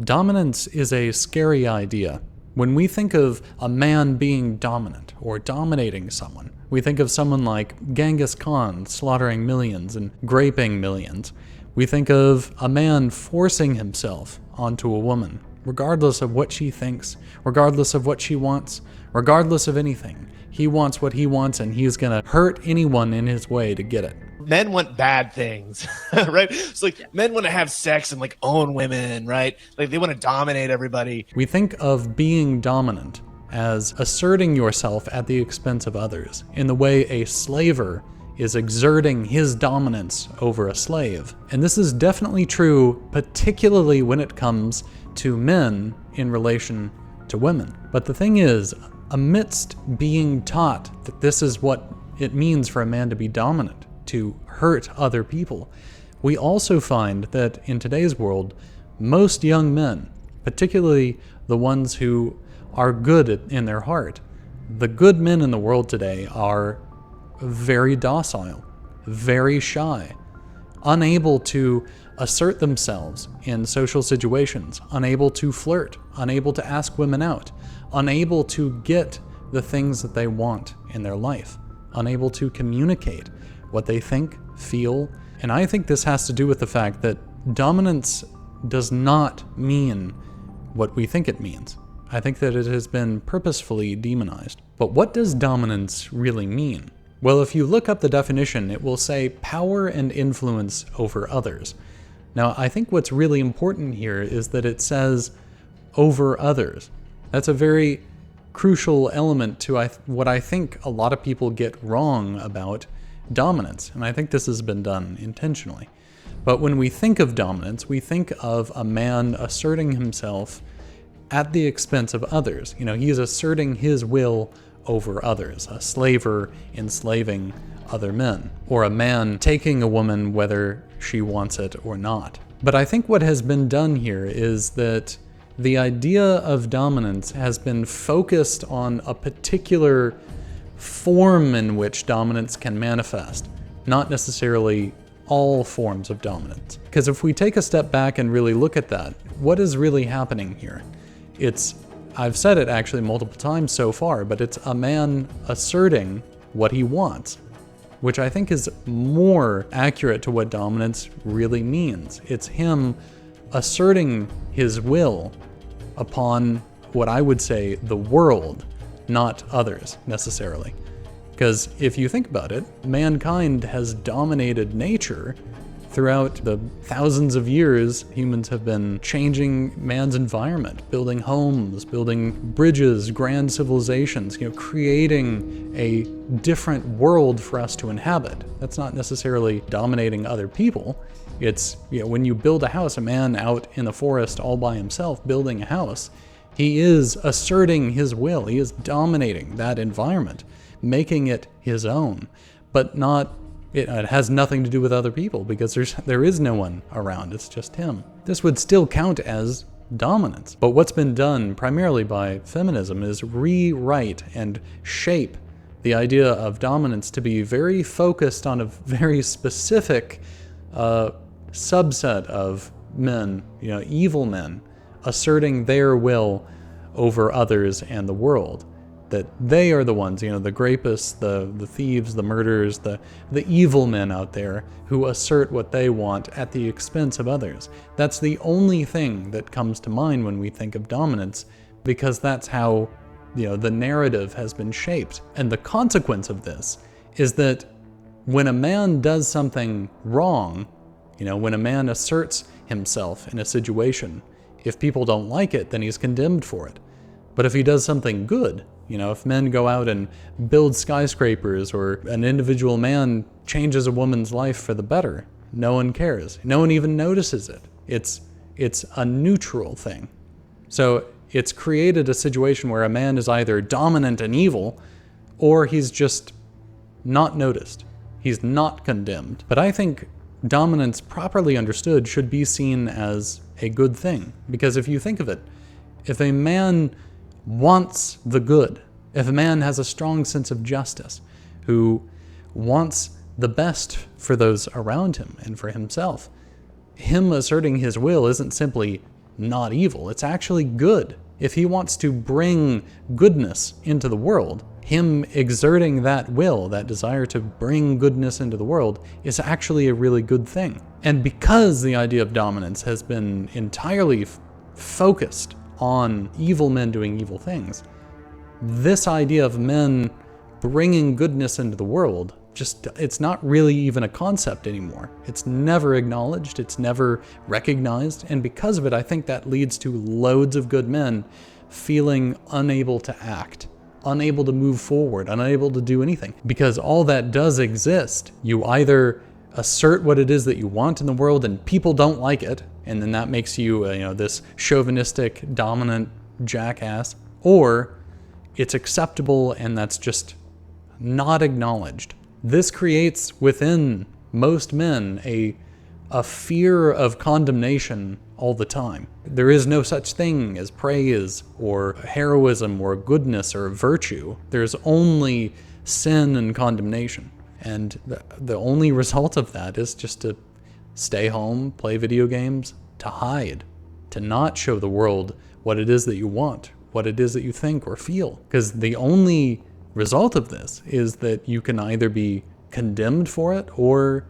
Dominance is a scary idea. When we think of a man being dominant or dominating someone, we think of someone like Genghis Khan slaughtering millions and raping millions. We think of a man forcing himself onto a woman, regardless of what she thinks, regardless of what she wants, regardless of anything. He wants what he wants, and he's gonna hurt anyone in his way to get it. Men want bad things, right? It's like men want to have sex and like own women, right? Like they want to dominate everybody. We think of being dominant as asserting yourself at the expense of others, in the way a slaver is exerting his dominance over a slave. And this is definitely true, particularly when it comes to men in relation to women. But the thing is, amidst being taught that this is what it means for a man to be dominant, to hurt other people, we also find that in today's world, most young men, particularly the ones who are good in their heart, the good men in the world today are very docile, very shy, unable to assert themselves in social situations, unable to flirt, unable to ask women out, unable to get the things that they want in their life, unable to communicate what they think, feel. And I think this has to do with the fact that dominance does not mean what we think it means. I think that it has been purposefully demonized. But what does dominance really mean? Well, if you look up the definition, it will say power and influence over others. Now, I think what's really important here is that it says over others. That's a very crucial element to what I think a lot of people get wrong about dominance, and I think this has been done intentionally. But when we think of dominance, we think of a man asserting himself at the expense of others. He's asserting his will over others, a slaver enslaving other men, or a man taking a woman whether she wants it or not. But I think what has been done here is that the idea of dominance has been focused on a particular form in which dominance can manifest, not necessarily all forms of dominance. Because if we take a step back and really look at that, what is really happening here? I've said it actually multiple times so far, but it's a man asserting what he wants, which I think is more accurate to what dominance really means. It's him asserting his will upon what I would say the world, not others necessarily. Because if you think about it, mankind has dominated nature throughout the thousands of years. Humans have been changing man's environment, building homes, building bridges, grand civilizations, creating a different world for us to inhabit. That's not necessarily dominating other people. It's, when you build a house, a man out in the forest all by himself building a house, he is asserting his will. He is dominating that environment, making it his own, but it has nothing to do with other people because there is no one around. It's just him. This would still count as dominance. But what's been done primarily by feminism is rewrite and shape the idea of dominance to be very focused on a very specific subset of men, evil men, asserting their will over others and the world. That they are the ones, the rapists, the thieves, the murderers, the evil men out there who assert what they want at the expense of others. That's the only thing that comes to mind when we think of dominance, because that's how the narrative has been shaped. And the consequence of this is that when a man does something wrong, when a man asserts himself in a situation, if people don't like it, then he's condemned for it. But if he does something good, if men go out and build skyscrapers, or an individual man changes a woman's life for the better, no one cares. No one even notices it. It's a neutral thing. So it's created a situation where a man is either dominant and evil, or he's just not noticed. He's not condemned. But I think dominance, properly understood, should be seen as a good thing. Because if you think of it, if a man wants the good, if a man has a strong sense of justice, who wants the best for those around him and for himself, him asserting his will isn't simply not evil. It's actually good. If he wants to bring goodness into the world, him exerting that will, that desire to bring goodness into the world, is actually a really good thing. And because the idea of dominance has been entirely focused on evil men doing evil things, this idea of men bringing goodness into the world, it's not really even a concept anymore. It's never acknowledged, it's never recognized, and because of it, I think that leads to loads of good men feeling unable to act, unable to move forward, unable to do anything. Because all that does exist. You either assert what it is that you want in the world and people don't like it, and then that makes you, this chauvinistic, dominant jackass, or it's acceptable and that's just not acknowledged. This creates within most men a fear of condemnation all the time. There is no such thing as praise or heroism or goodness or virtue. There's only sin and condemnation. And the only result of that is just to stay home, play video games, to hide, to not show the world what it is that you want, what it is that you think or feel. Because the only result of this is that you can either be condemned for it or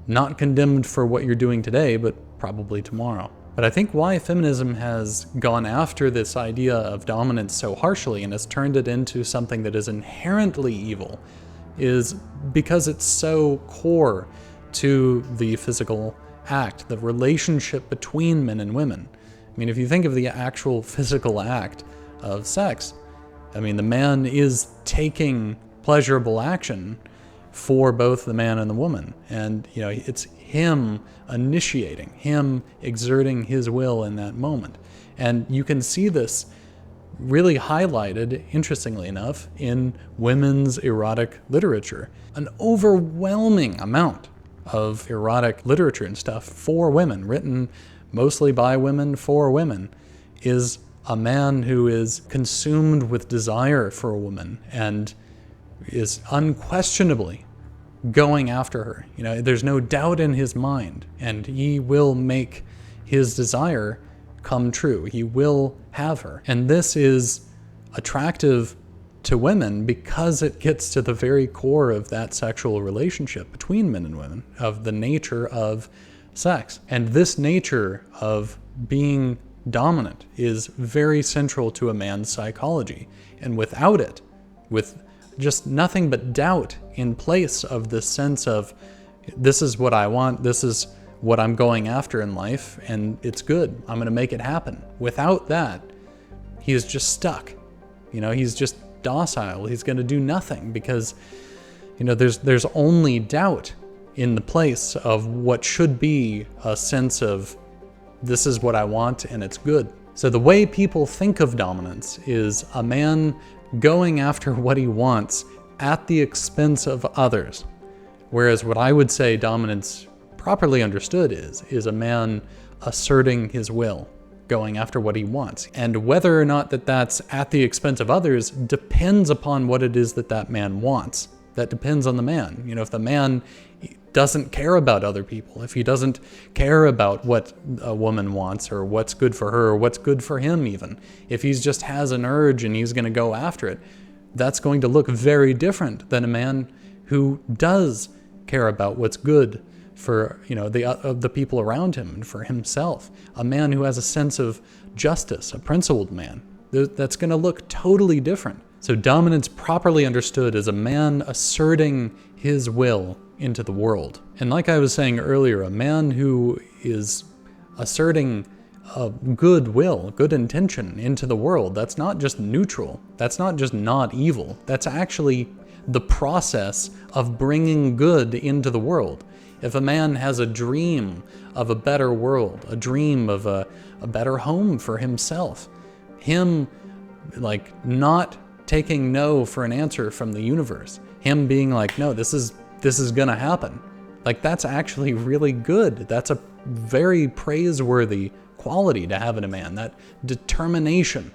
not condemned for what you're doing today, but probably tomorrow. But I think why feminism has gone after this idea of dominance so harshly and has turned it into something that is inherently evil is because it's so core to the physical act, the relationship between men and women. I mean, if you think of the actual physical act of sex, I mean, the man is taking pleasurable action for both the man and the woman. And, it's him initiating, him exerting his will in that moment. And you can see this really highlighted, interestingly enough, in women's erotic literature. An overwhelming amount of erotic literature and stuff for women, written mostly by women for women, is a man who is consumed with desire for a woman and is unquestionably going after her. There's no doubt in his mind, and he will make his desire come true. He will have her. And this is attractive to women because it gets to the very core of that sexual relationship between men and women, of the nature of sex. And this nature of being dominant is very central to a man's psychology. And without it, with just nothing but doubt in place of this sense of, this is what I want, this is what I'm going after in life, and it's good, I'm going to make it happen. Without that, he is just stuck. He's just docile. He's going to do nothing because, there's only doubt in the place of what should be a sense of, this is what I want and it's good. So the way people think of dominance is a man going after what he wants at the expense of others. Whereas what I would say dominance properly understood is a man asserting his will, going after what he wants. And whether or not that's at the expense of others depends upon what it is that man wants. That depends on the man. If the man doesn't care about other people, if he doesn't care about what a woman wants or what's good for her or what's good for him even, if he just has an urge and he's going to go after it, that's going to look very different than a man who does care about what's good for the people around him and for himself. A man who has a sense of justice, a principled man. That's going to look totally different. So dominance properly understood is a man asserting his will into the world. And like I was saying earlier, a man who is asserting a good will, good intention into the world, that's not just neutral. That's not just not evil. That's actually the process of bringing good into the world. If a man has a dream of a better world, a dream of a better home for himself, him not taking no for an answer from the universe, him being like, no, this is gonna happen. That's actually really good. That's a very praiseworthy quality to have in a man, that determination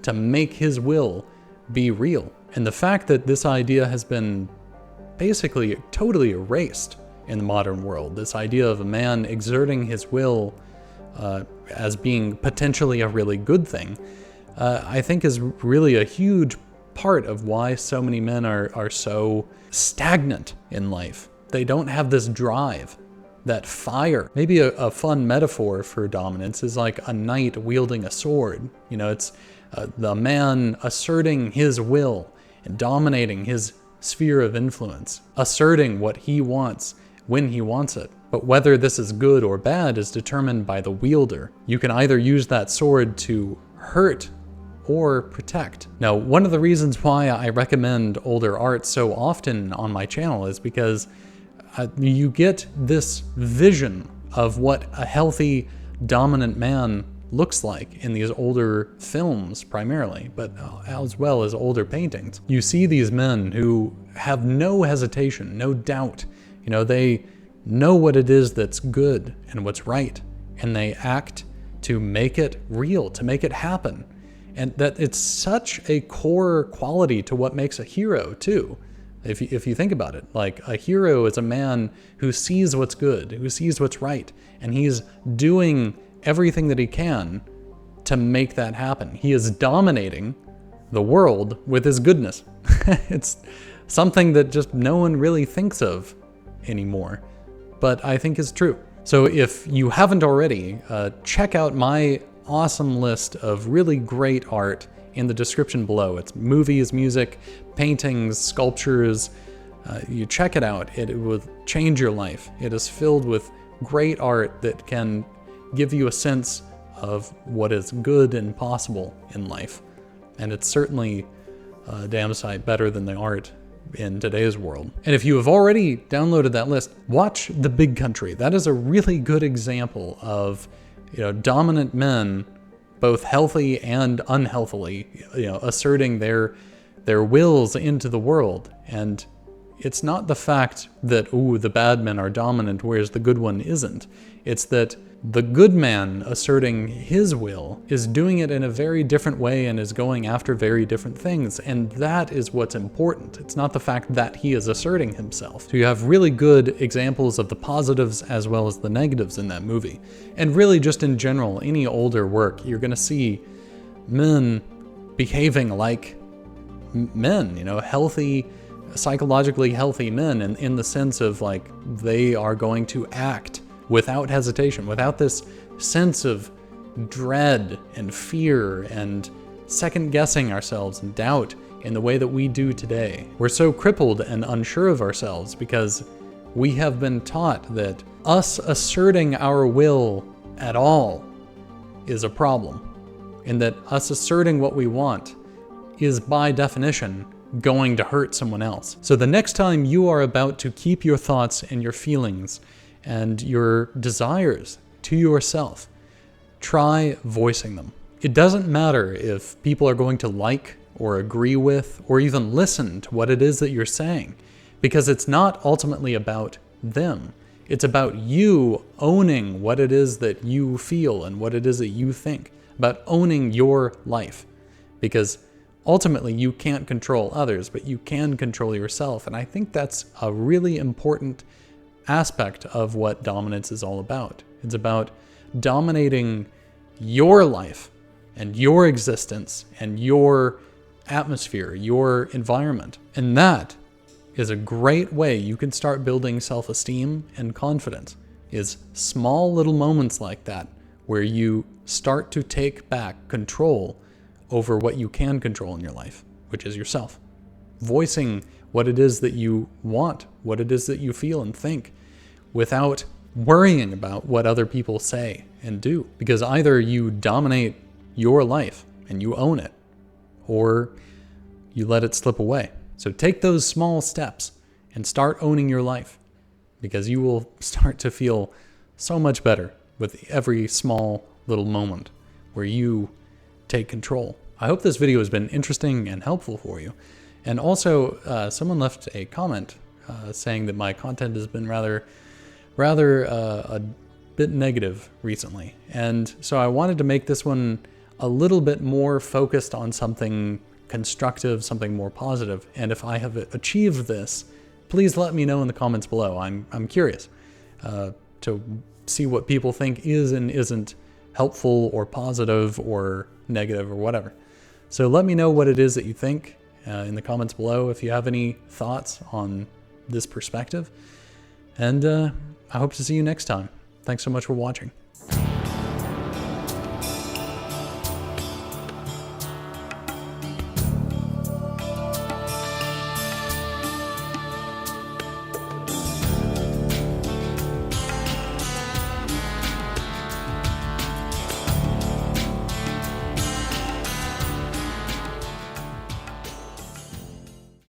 to make his will be real. And the fact that this idea has been basically totally erased in the modern world, this idea of a man exerting his will as being potentially a really good thing, I think is really a huge part of why so many men are so stagnant in life. They don't have this drive, that fire. Maybe a fun metaphor for dominance is like a knight wielding a sword. You know, it's the man asserting his will and dominating his sphere of influence, asserting what he wants when he wants it. But whether this is good or bad is determined by the wielder. You can either use that sword to hurt or protect. Now, one of the reasons why I recommend older art so often on my channel is because you get this vision of what a healthy, dominant man looks like in these older films primarily, but as well as older paintings. You see these men who have no hesitation, no doubt. You know, they know what it is that's good and what's right, and they act to make it real, to make it happen. And that it's such a core quality to what makes a hero too. If you think about it, like a hero is a man who sees what's good, who sees what's right, and he's doing everything that he can to make that happen. He is dominating the world with his goodness. It's something that just no one really thinks of anymore, but I think is true. So if you haven't already, check out my awesome list of really great art in the description below. It's movies, music, paintings, sculptures. You check it out. It will change your life. It is filled with great art that can give you a sense of what is good and possible in life. And it's certainly a damn sight better than the art in today's world. And if you have already downloaded that list, watch The Big Country. That is a really good example of, you know, dominant men, both healthy and unhealthily, you know, asserting their wills into the world. And it's not the fact that, ooh, the bad men are dominant, whereas the good one isn't. It's that the good man asserting his will is doing it in a very different way and is going after very different things. And that is what's important. It's not the fact that he is asserting himself. So you have really good examples of the positives as well as the negatives in that movie. And really just in general, any older work, you're going to see men behaving like men, you know, healthy, psychologically healthy men, in the sense of like they are going to act without hesitation, without this sense of dread and fear and second guessing ourselves and doubt in the way that we do today. We're so crippled and unsure of ourselves because we have been taught that us asserting our will at all is a problem, and that us asserting what we want is by definition going to hurt someone else. So the next time you are about to keep your thoughts and your feelings and your desires to yourself, try voicing them. It doesn't matter if people are going to like or agree with or even listen to what it is that you're saying, because it's not ultimately about them. It's about you owning what it is that you feel and what it is that you think, about owning your life. Because ultimately you can't control others, but you can control yourself. And I think that's a really important aspect of what dominance is all about. It's about dominating your life and your existence and your atmosphere, your environment. And that is a great way you can start building self-esteem and confidence, is small little moments like that where you start to take back control over what you can control in your life, which is yourself. Voicing what it is that you want, what it is that you feel and think, without worrying about what other people say and do. Because either you dominate your life and you own it, or you let it slip away. So take those small steps and start owning your life, because you will start to feel so much better with every small little moment where you take control. I hope this video has been interesting and helpful for you. And also, someone left a comment saying that my content has been rather a bit negative recently. And so I wanted to make this one a little bit more focused on something constructive, something more positive. And if I have achieved this, please let me know in the comments below. I'm curious to see what people think is and isn't helpful or positive or negative or whatever. So let me know what it is that you think in the comments below if you have any thoughts on this perspective. And I hope to see you next time. Thanks so much for watching.